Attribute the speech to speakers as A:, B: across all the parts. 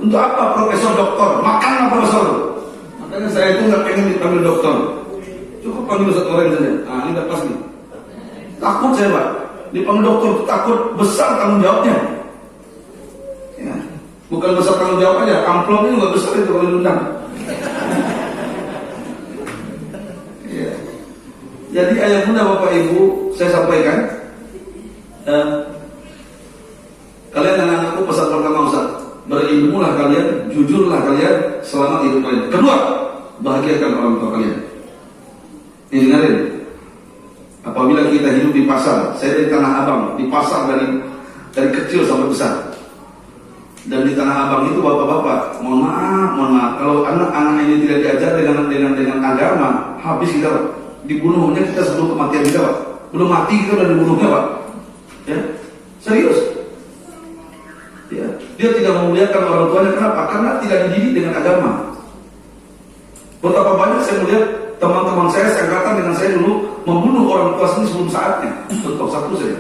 A: Untuk apa profesor doktor? Makanlah profesor. Makanya saya itu nggak pengen dipanggil doktor. Cukup panggil satu orang saja. Nah ini udah pas nih. Takut saya Pak. Dipanggil dokter itu takut besar tanggung jawabnya. Ya. Bukan besar tanggung jawab aja, amplopnya juga besar itu kalau diundang. Ya. Jadi ayah bunda bapak ibu, saya sampaikan, kalian anak-anakku pesan pertama Ustaz, berilmulah kalian, jujurlah kalian selama hidup kalian. Kedua, bahagiakan orang tua kalian. Ini dengarin. Apabila kita hidup di pasar, saya dari Tanah Abang, di pasar dari kecil sampai besar. Dan di Tanah Abang itu bapak-bapak, mohon maaf, kalau anak-anak ini tidak diajar dengan agama, habis kita Pak. Dibunuhnya kita sebelum kematian kita Pak. Belum mati kita udah dibunuhnya Pak. Ya, serius. Ya, dia tidak memuliakan orang tuanya. Kenapa? Karena tidak dididik dengan agama. Betapa banyak saya melihat teman-teman saya seangkatan dengan saya dulu membunuh orang tua sendiri sebelum saatnya. Contoh satu saja.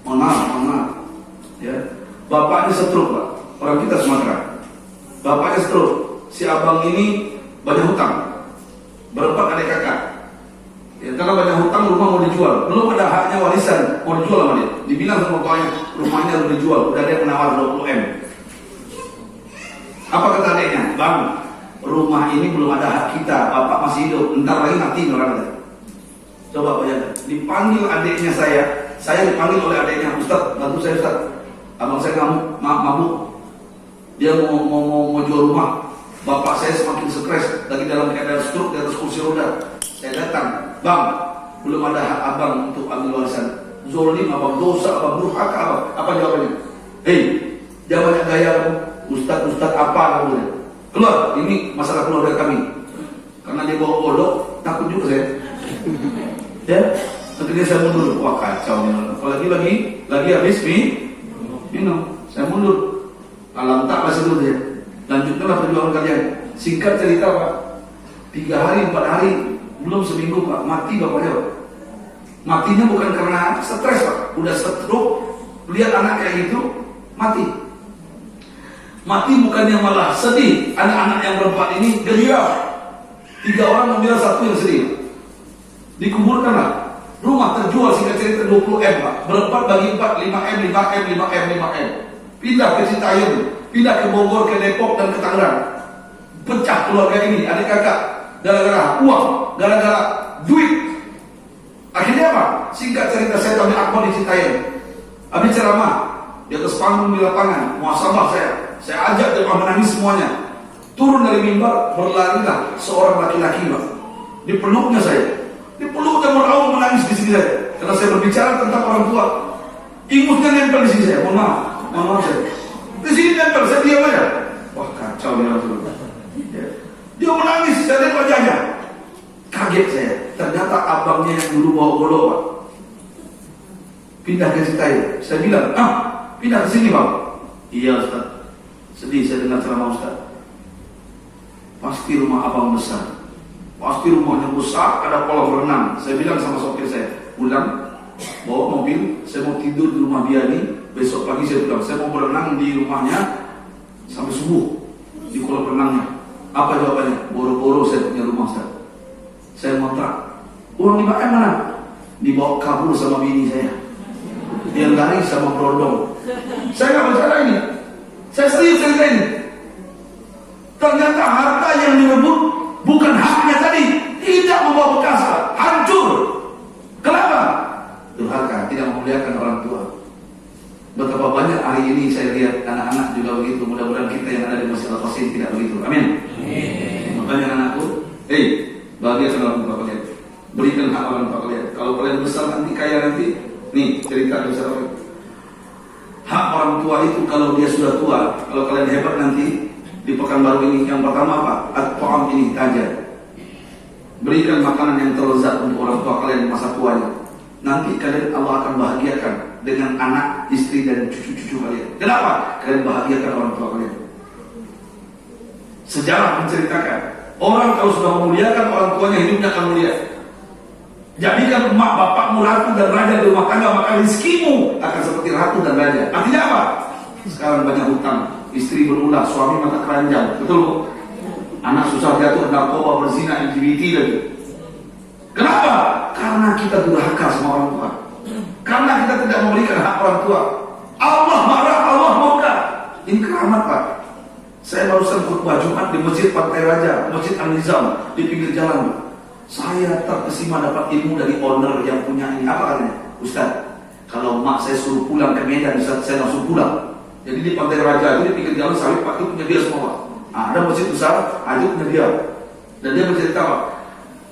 A: Mohon maaf. Ya, bapaknya stroke Pak. Orang kita Sumatera. Bapaknya stroke. Si abang ini banyak hutang. Berempat adik kakak. Ya, karena banyak hutang, rumah mau dijual. Belum ada haknya warisan, mau dijual sama dia. Dibilang sama bapaknya, rumahnya udah dijual. Udah ada yang menawar 20 M. Apa kata adiknya? Bang, rumah ini belum ada hak kita. Bapak masih hidup, entar lagi mati orang kata. Coba bayangkan. Dipanggil adiknya saya dipanggil oleh adiknya. Ustaz, bantu saya Ustaz. Abang saya mabuk. Dia mau jual rumah. Bapak saya semakin stres, lagi dalam keadaan stroke di atas kursi roda. Saya datang, bang, belum ada hak abang untuk ambil warisan. Zolim abang, dosa abang, durhaka abang. Apa jawabannya? Hei, jangan banyak gaya abang. Ustaz apa kamu? Keluar, ini masalah keluarga kami. Karena dia bawa bodoh, takut juga saya. Ya, akhirnya saya mundur. Wah kacau nih. Apalagi lagi habis minum, saya mundur. Alam tak masih dulu ya. Lanjutkanlah perjuangan kalian. Singkat cerita Pak, 3 hari 4 hari, belum seminggu Pak, mati bapaknya Pak. Matinya bukan karena stres Pak, udah stroke, lihat anak kayak gitu, mati. Mati bukannya malah sedih, anak-anak yang berempat ini gembira. 3 orang gembira, 1 yang sedih. Dikuburkanlah, rumah terjual singkat cerita 20 M Pak, berempat bagi 4, 5 M. Pindah ke Citayam, pindah ke Bogor, ke Depok dan ke Tangerang. Pecah keluarga ini, adik kakak, gara-gara uang, gara-gara duit. Akhirnya apa? Singkat cerita saya tahu akbar di Citayam. Habis ceramah di atas panggung di lapangan, muhasabah saya ajak jemaah menangis semuanya. Turun dari mimbar, berlarilah seorang laki-laki Pak. Dipeluknya saya, dipeluknya meraung menangis di sini saya. Karena saya berbicara tentang orang tua, ingusnya nempel di sini saya. Mohon maaf saya. Di sini nempel, saya diam aja. Wah kacau ya Rasulullah. Dia menangis, saya lihat wajahnya. Kaget saya. Ternyata abangnya yang dulu bawa golok Pak. Pindah ke Citayam. Saya bilang, pindah ke sini Bang. Iya Ustaz. Sedih saya dengar ceramah Ustaz. Pasti rumah abang besar. Pasti rumahnya besar, ada kolam renang. Saya bilang sama sopir saya, pulang, bawa mobil, saya mau tidur di rumah dia nih. Besok pagi saya pulang, saya mau berenang di rumahnya sampai subuh di kolam renangnya. Apa jawabannya? Boro-boro saya punya rumah Ustaz. Saya ngontrak. Uang 5 M mana? Dibawa kabur sama bini saya. Dia lari sama berondong. Saya nggak bercanda ini. Saya serius cerita ini. Ternyata harta yang direbut bukan haknya tadi. Tidak membawa bekas, hancur. Kenapa? Durhaka, tidak memuliakan orang tua. Betapa banyak hari ini saya lihat anak-anak juga begitu. Mudah-mudahan kita yang ada di Masjid Al-Qasim tidak begitu. Amin. Makanya anakku, bahagiakan orang tua kalian. Berikan hak orang tua kalian. Kalau kalian besar nanti kaya nanti, nih cerita besar orang. Hak orang tua itu kalau dia sudah tua, kalau kalian hebat nanti di Pekanbaru ini yang pertama apa? At-ta'am ini aja. Berikan makanan yang terlezat untuk orang tua kalian di masa tuanya. Nanti kalian Allah akan bahagiakan dengan anak, istri dan cucu-cucu kalian. Kenapa? Kalian bahagiakan orang tua kalian. Sejarah menceritakan, orang kalau sudah memuliakan orang tuanya, hidupnya akan mulia. Jadikan emak bapakmu ratu dan raja di rumah tangga, maka rizkimu akan seperti ratu dan raja. Artinya apa? Sekarang banyak hutang, istri berulah, suami mata keranjang, betul bu? Anak susah jatuh narkoba, berzina, LGBT lagi. Kenapa? Karena kita durhaka sama orang tua. Karena kita tidak memberikan hak orang tua. Allah marah, Allah murka. Ini keramat pak. Saya barusan khutbah Jumat di Masjid Pantai Raja, Masjid Al-Nizam di pinggir jalan. Saya terkesima dapat ilmu dari owner yang punya ini. Apa katanya? Ustaz, kalau mak saya suruh pulang ke Medan, saya langsung pulang. Jadi di Pantai Raja itu di pinggir jalan sawit pak, itu punya dia semua. Ada masjid besar, itu punya dia. Dan dia bercerita pak,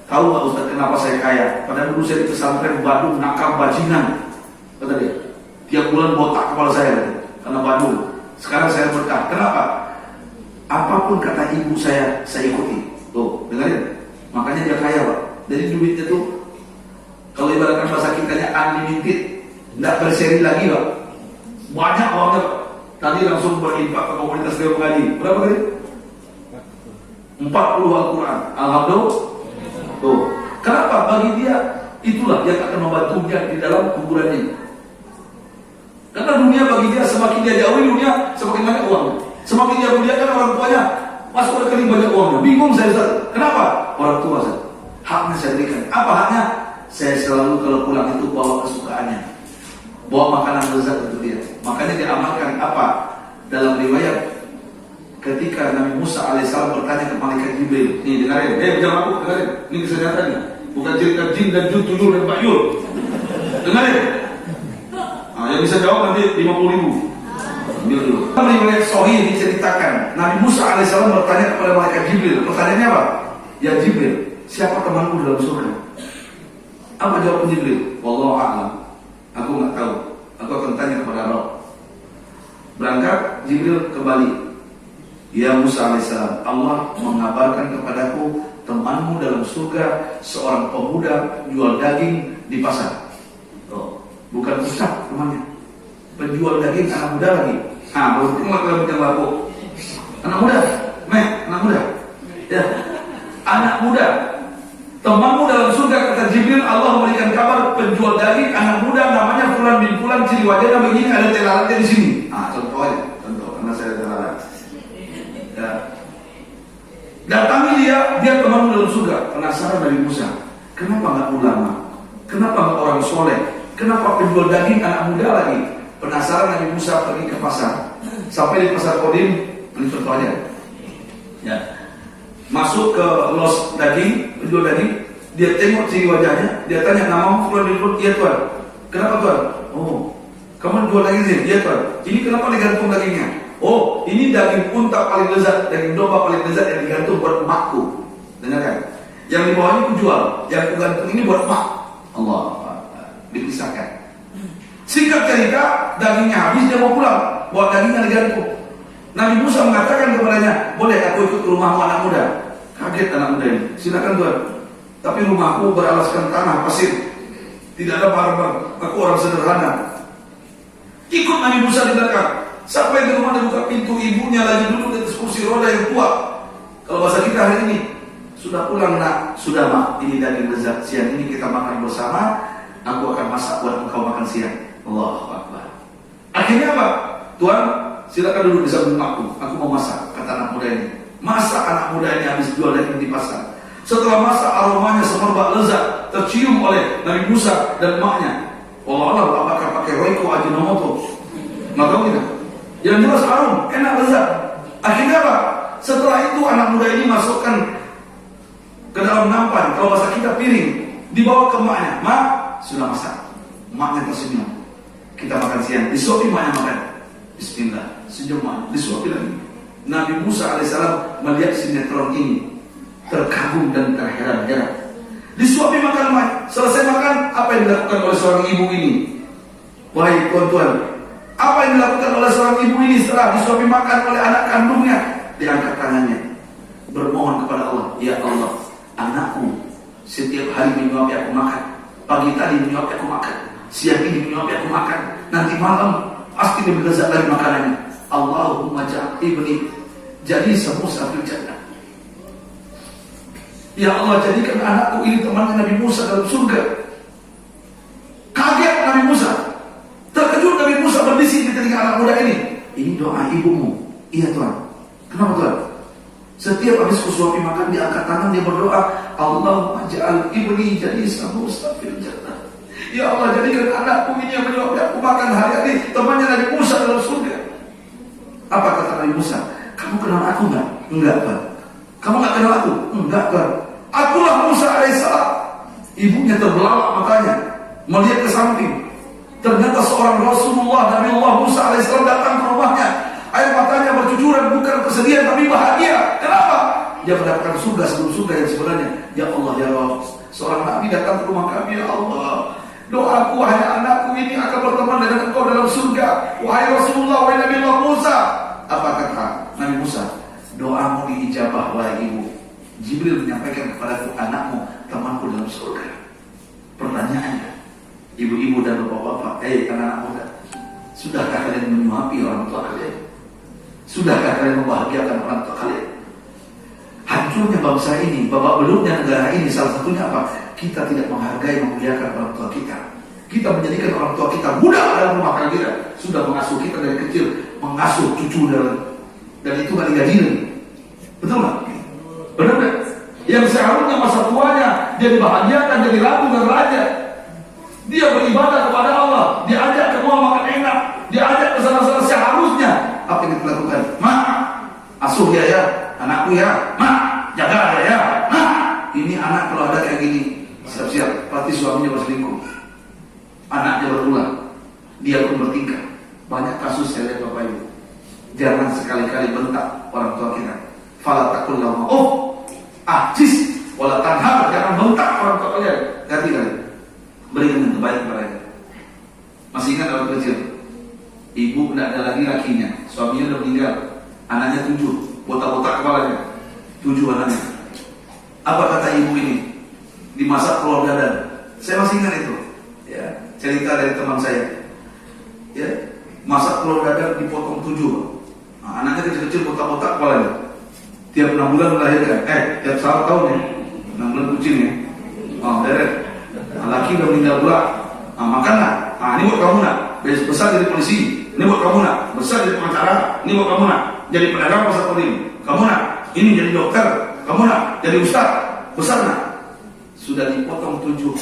A: tahu nggak Ustaz kenapa saya kaya? Padahal dulu saya di pesantren Badung, nakal, bajingan. Kata dia, tiap bulan botak kepala saya karena Badung. Sekarang saya berkah. Kenapa? Apapun kata ibu saya ikuti. Tuh, dengarin. Makanya dia kaya pak. Jadi duitnya tuh, kalau ibaratkan bahasa kitanya unlimited, nggak berseri lagi pak. Banyak banget. Tadi langsung berinfak ke komunitas Dewan Mengaji. Berapa tadi? 40 Al-Quran. Alhamdulillah. Tuh. Kenapa? Bagi dia itulah yang akan membantunya di dalam kuburannya. Karena dunia bagi dia semakin dia jauhi dunia, semakin banyak uang. Semakin dia muliakan orang tuanya, masuk rekening banyak uangnya. Bingung saya Ustaz. Kenapa? Orang tua Ustaz. Haknya saya berikan. Apa haknya? Saya selalu kalau pulang itu bawa kesukaannya. Bawa makanan lezat untuk dia. Makanya diamalkan apa? Dalam riwayat ketika Nabi Musa alaihissalam bertanya ke malaikat Jibril. Nih dengarin, jangan aku dengarin. Ini kesehatannya. Bukan cerita jin dan jun, tuyul dan bayul. Dengarin. Nah, yang bisa jawab nanti 50.000. Ambil dulu. Dalam riwayat Sahih diceritakan Nabi Musa alaihissalam bertanya kepada malaikat Jibril. Pertanyaannya apa? Ya Jibril, siapa temanku dalam surga? Apa jawab Jibril? Wallahu a'lam. Aku nggak tahu. Aku akan tanya kepada Allah. Berangkat Jibril kembali. Ya Musa alaihissalam, Allah mengabarkan kepadaku temanmu dalam surga seorang pemuda jual daging di pasar. Oh, bukan ustaz temannya. Penjual daging anak muda lagi. Baru keluar dalam bidang laku. Anak muda, anak muda. Ya, anak muda. Temanmu dalam surga kata Jibril, Allah memberikan kabar penjual daging anak muda namanya Fulan bin Fulan, ciri wajahnya begini, ada telalatnya di sini. Contoh karena saya telalat. Ya. Datangi dia temanmu dalam surga. Penasaran Nabi Musa, kenapa nggak ulama? Kenapa nggak orang soleh? Kenapa penjual daging anak muda lagi? Penasaran Nabi Musa pergi ke pasar. Sampai di pasar Kodim, ini contohnya. Ya. Masuk ke los daging, penjual daging, dia tengok ciri wajahnya, dia tanya namamu Fulan bin Fulan, iya tuan. Kenapa tuan? Oh, kamu jual daging sini? Iya tuan. Ini kenapa digantung dagingnya? Oh, ini daging unta paling lezat, daging domba paling lezat yang digantung buat emakku. Dengarkan. Yang di bawah ini ku jual, yang ku gantung ini buat emak. Allah, dipisahkan. Singkat cerita, dagingnya habis, dia mau pulang, bawa dagingnya digantung. Nabi Musa mengatakan kepadanya, boleh aku ikut ke rumahmu anak muda? Kaget anak muda ini, silakan tuan. Tapi rumahku beralaskan tanah pasir, tidak ada barang-barang, aku orang sederhana. Ikut Nabi Musa di belakang. Sampai di rumah dia buka pintu, ibunya lagi duduk di atas kursi roda yang tua. Kalau bahasa kita hari ini, sudah pulang nak, sudah mak, ini daging lezat, siang ini kita makan bersama, aku akan masak buat engkau makan siang. Allahu Akbar. Akhirnya apa? Tuan, silakan duduk di samping aku mau masak, kata anak muda ini. Masak anak muda ini habis jual daging di pasar. Setelah masak, aromanya semerbak lezat, tercium oleh Nabi Musa dan emaknya. Allah apakah pakai Royco Ajinomoto? Nggak tahu kita. Yang jelas harum, enak, lezat. Akhirnya apa? Setelah itu anak muda ini masukkan ke dalam nampan, kalau bahasa kita piring, dibawa ke emaknya. Mak, sudah masak. Emaknya tersenyum. Kita makan siang, disuapi emaknya makan. Bismillah, senyum emaknya, disuapi lagi. Nabi Musa alaihissalam melihat sinetron ini, terkagum dan terheran-heran. Disuapi makan emaknya. Selesai makan, apa yang dilakukan oleh seorang ibu ini? Wahai tuan-tuan, apa yang dilakukan oleh seorang ibu ini setelah disuapi makan oleh anak kandungnya? Diangkat tangannya, bermohon kepada Allah, ya Allah, anakku setiap hari menyuapi aku makan. Pagi tadi menyuapi aku makan, siang ini menyuapi aku makan, nanti malam pasti lebih lezat dari makanannya. Allahumma ja'al ibni jadi semusa fil jannah. Ya Allah, jadikan anakku ini temannya Nabi Musa dalam surga. Kaget Nabi Musa. Terkejut Nabi Musa berbisik di telinga anak muda ini. Ini doa ibumu. Iya Tuhan. Kenapa Tuhan? Setiap habis suami makan dia angkat tangan, dia berdoa, Allahumma ja'al ibni jadi mustafil jannah. Ya Allah, jadikan anakku ini yang menyuapi aku makan hari-hari temannya Nabi Musa dalam surga. Apa kata Nabi Musa? Kamu kenal aku enggak? Enggak Tuhan. Kamu enggak kenal aku? Enggak Tuhan. Akulah Musa alaihissalam. Ibunya terbelalak matanya, melihat ke samping. Ternyata seorang Rasulullah Nabi Allah Musa alaihissalam datang ke rumahnya. Air matanya bercucuran, bukan kesedihan tapi bahagia. Kenapa? Dia mendapatkan surga sebelum surga yang sebenarnya. Ya Allah ya Rabb, seorang Nabi datang ke rumah kami. Ya Allah, doaku wahai anakku ini akan berteman dengan engkau dalam surga. Wahai Rasulullah, wahai Nabi Allah Musa. Apa kata Nabi Musa? Doamu diijabah wahai ibu. Jibril menyampaikan kepadaku, anakmu temanku dalam surga. Pertanyaannya, ibu-ibu dan bapak-bapak, anak-anak muda, sudahkah kalian menyuapi orang tua kalian? Sudahkah kalian membahagiakan orang tua kalian? Hancurnya bangsa ini, babak belurnya negara ini, salah satunya apa? Kita tidak menghargai, memuliakan orang tua kita. Kita menjadikan orang tua kita budak dalam rumah tangga kita. Sudah mengasuh kita dari kecil, mengasuh cucu dan itu gak digajiin. Betul nggak? Benar nggak? Yang seharusnya masa tuanya dia dibahagiakan, jadi ratu dan raja. Dia beribadah kepada Allah, diajak ke rumah makan enak, diajak ke sana-sana seharusnya. Apa yang kita lakukan? Ma, asuh dia ya, anakku ya. Ma, jaga dia ya. Nah, ini anak kalau ada kayak gini, siap-siap, pasti suaminya berselingkuh. Anaknya berulang, dia pun bertingkah. Banyak kasus saya lihat Bapak Ibu. Jangan sekali-kali bentak orang tua kita. Fala taqul lahum cis, wala tanhar, jangan bentak orang tua kalian. Ganti kali. Berikan yang terbaik kepadanya. Masih ingat waktu kecil? Ibu tidak ada lagi lakinya, suaminya sudah meninggal, anaknya 7, botak-botak kepalanya, 7 anaknya. Apa kata ibu ini? Dimasak telur dadar. Saya masih ingat itu. Ya, cerita dari teman saya. Ya, masak telur dadar dipotong 7. Nah, anaknya kecil-kecil botak-botak kepalanya. Tiap 6 bulan melahirkan. Tiap 1 tahun ya. 6 bulan kucing ya. Oh, deret. Nah, laki udah meninggal pula. Nah, makanlah. Nah, ini buat kamu nak. Besar jadi polisi. Ini buat kamu nak. Besar jadi pengacara. Ini buat kamu nak. Jadi pedagang pasar kodim. Kamu nak. Ini jadi dokter. Kamu nak. Jadi ustaz. Besar nak. Sudah dipotong 7.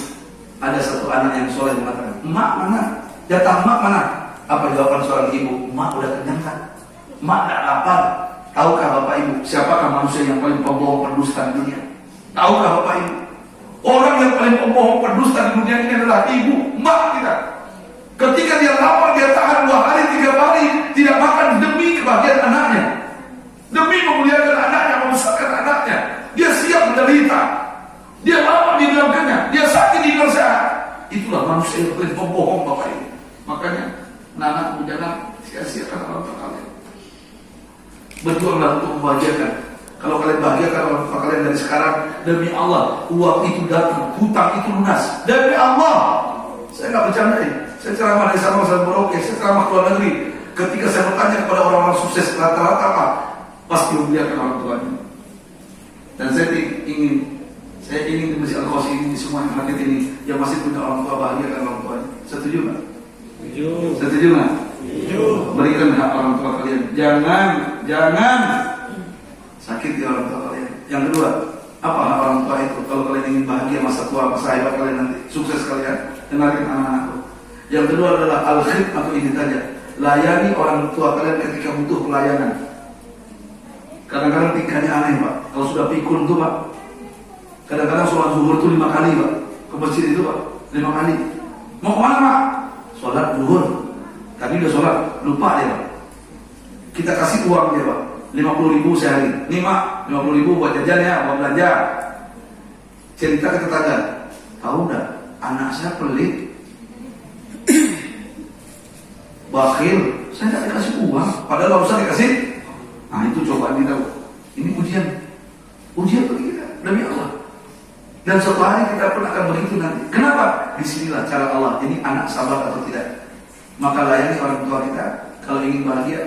A: Ada satu anak yang soleh mengatakan, emak mana? Jatah emak mana? Apa jawaban seorang ibu? Emak udah kenyang kan? Emak tak lapar. Tahukah Bapak Ibu siapakah manusia yang paling pembohong pendusta di dunia? Tahukah Bapak Ibu? Orang yang paling pembohong pendusta di dunia ini adalah ibu, emak kita. Ketika dia lapar, dia tahan 2 hari, 3 hari tidak makan demi kebahagiaan anaknya, demi memuliakan anaknya, membesarkan anaknya. Dia siap menderita. Dia lapar dibilang kenyang, dia sakit dibilang sehat. Itulah manusia yang paling pembohong Bapak Ibu. Makanya anak-anakmu jangan sia-siakan orang tua kalian. Berjuanglah untuk membahagiakan. Kalau kalian bahagiakan orang tua kalian dari sekarang, demi Allah, uang itu datang, hutang itu lunas. Demi Allah, saya nggak bercandain. Saya ceramah dari Sabang sampai Merauke, saya ceramah ke luar negeri. Ketika saya bertanya kepada orang-orang sukses rata-rata apa, pasti memuliakan orang tuanya. Dan saya ingin di Masjid Al-Qasim ini semua yang hadir ini yang masih punya orang tua, bahagiakan orang tuanya. Setuju nggak? Setuju nggak? Berikan hak orang tua kalian. Jangan sakiti orang tua kalian. Yang kedua, apa hak orang tua itu? Kalau kalian ingin bahagia masa tua, masa hebat kalian nanti, sukses kalian, dengarin anak-anakku. Yang kedua adalah al-khidmah, atau ini saja, layani orang tua kalian ketika butuh pelayanan. Kadang-kadang tingkahnya aneh Pak. Kalau sudah pikun tuh Pak, kadang-kadang sholat zuhur itu 5 kali Pak, ke masjid itu Pak, 5 kali. Mau kemana Pak? Sholat zuhur. Tadi udah sholat, lupa dia Pak. Kita kasih uang dia Pak, 50.000 sehari. Nih Mak, 50.000 buat jajan ya, buat belanja. Cerita ke tetangga, tahu nggak? Anak saya pelit, bakhil, saya nggak dikasih uang. Padahal usah dikasih. Nah itu cobaan kita. Ini ujian bagi kita demi Allah. Dan suatu hari kita pun akan begitu nanti. Kenapa? Disinilah cara Allah. Ini anak sabar atau tidak. Maka layani orang tua kita. Kalau ingin bahagia,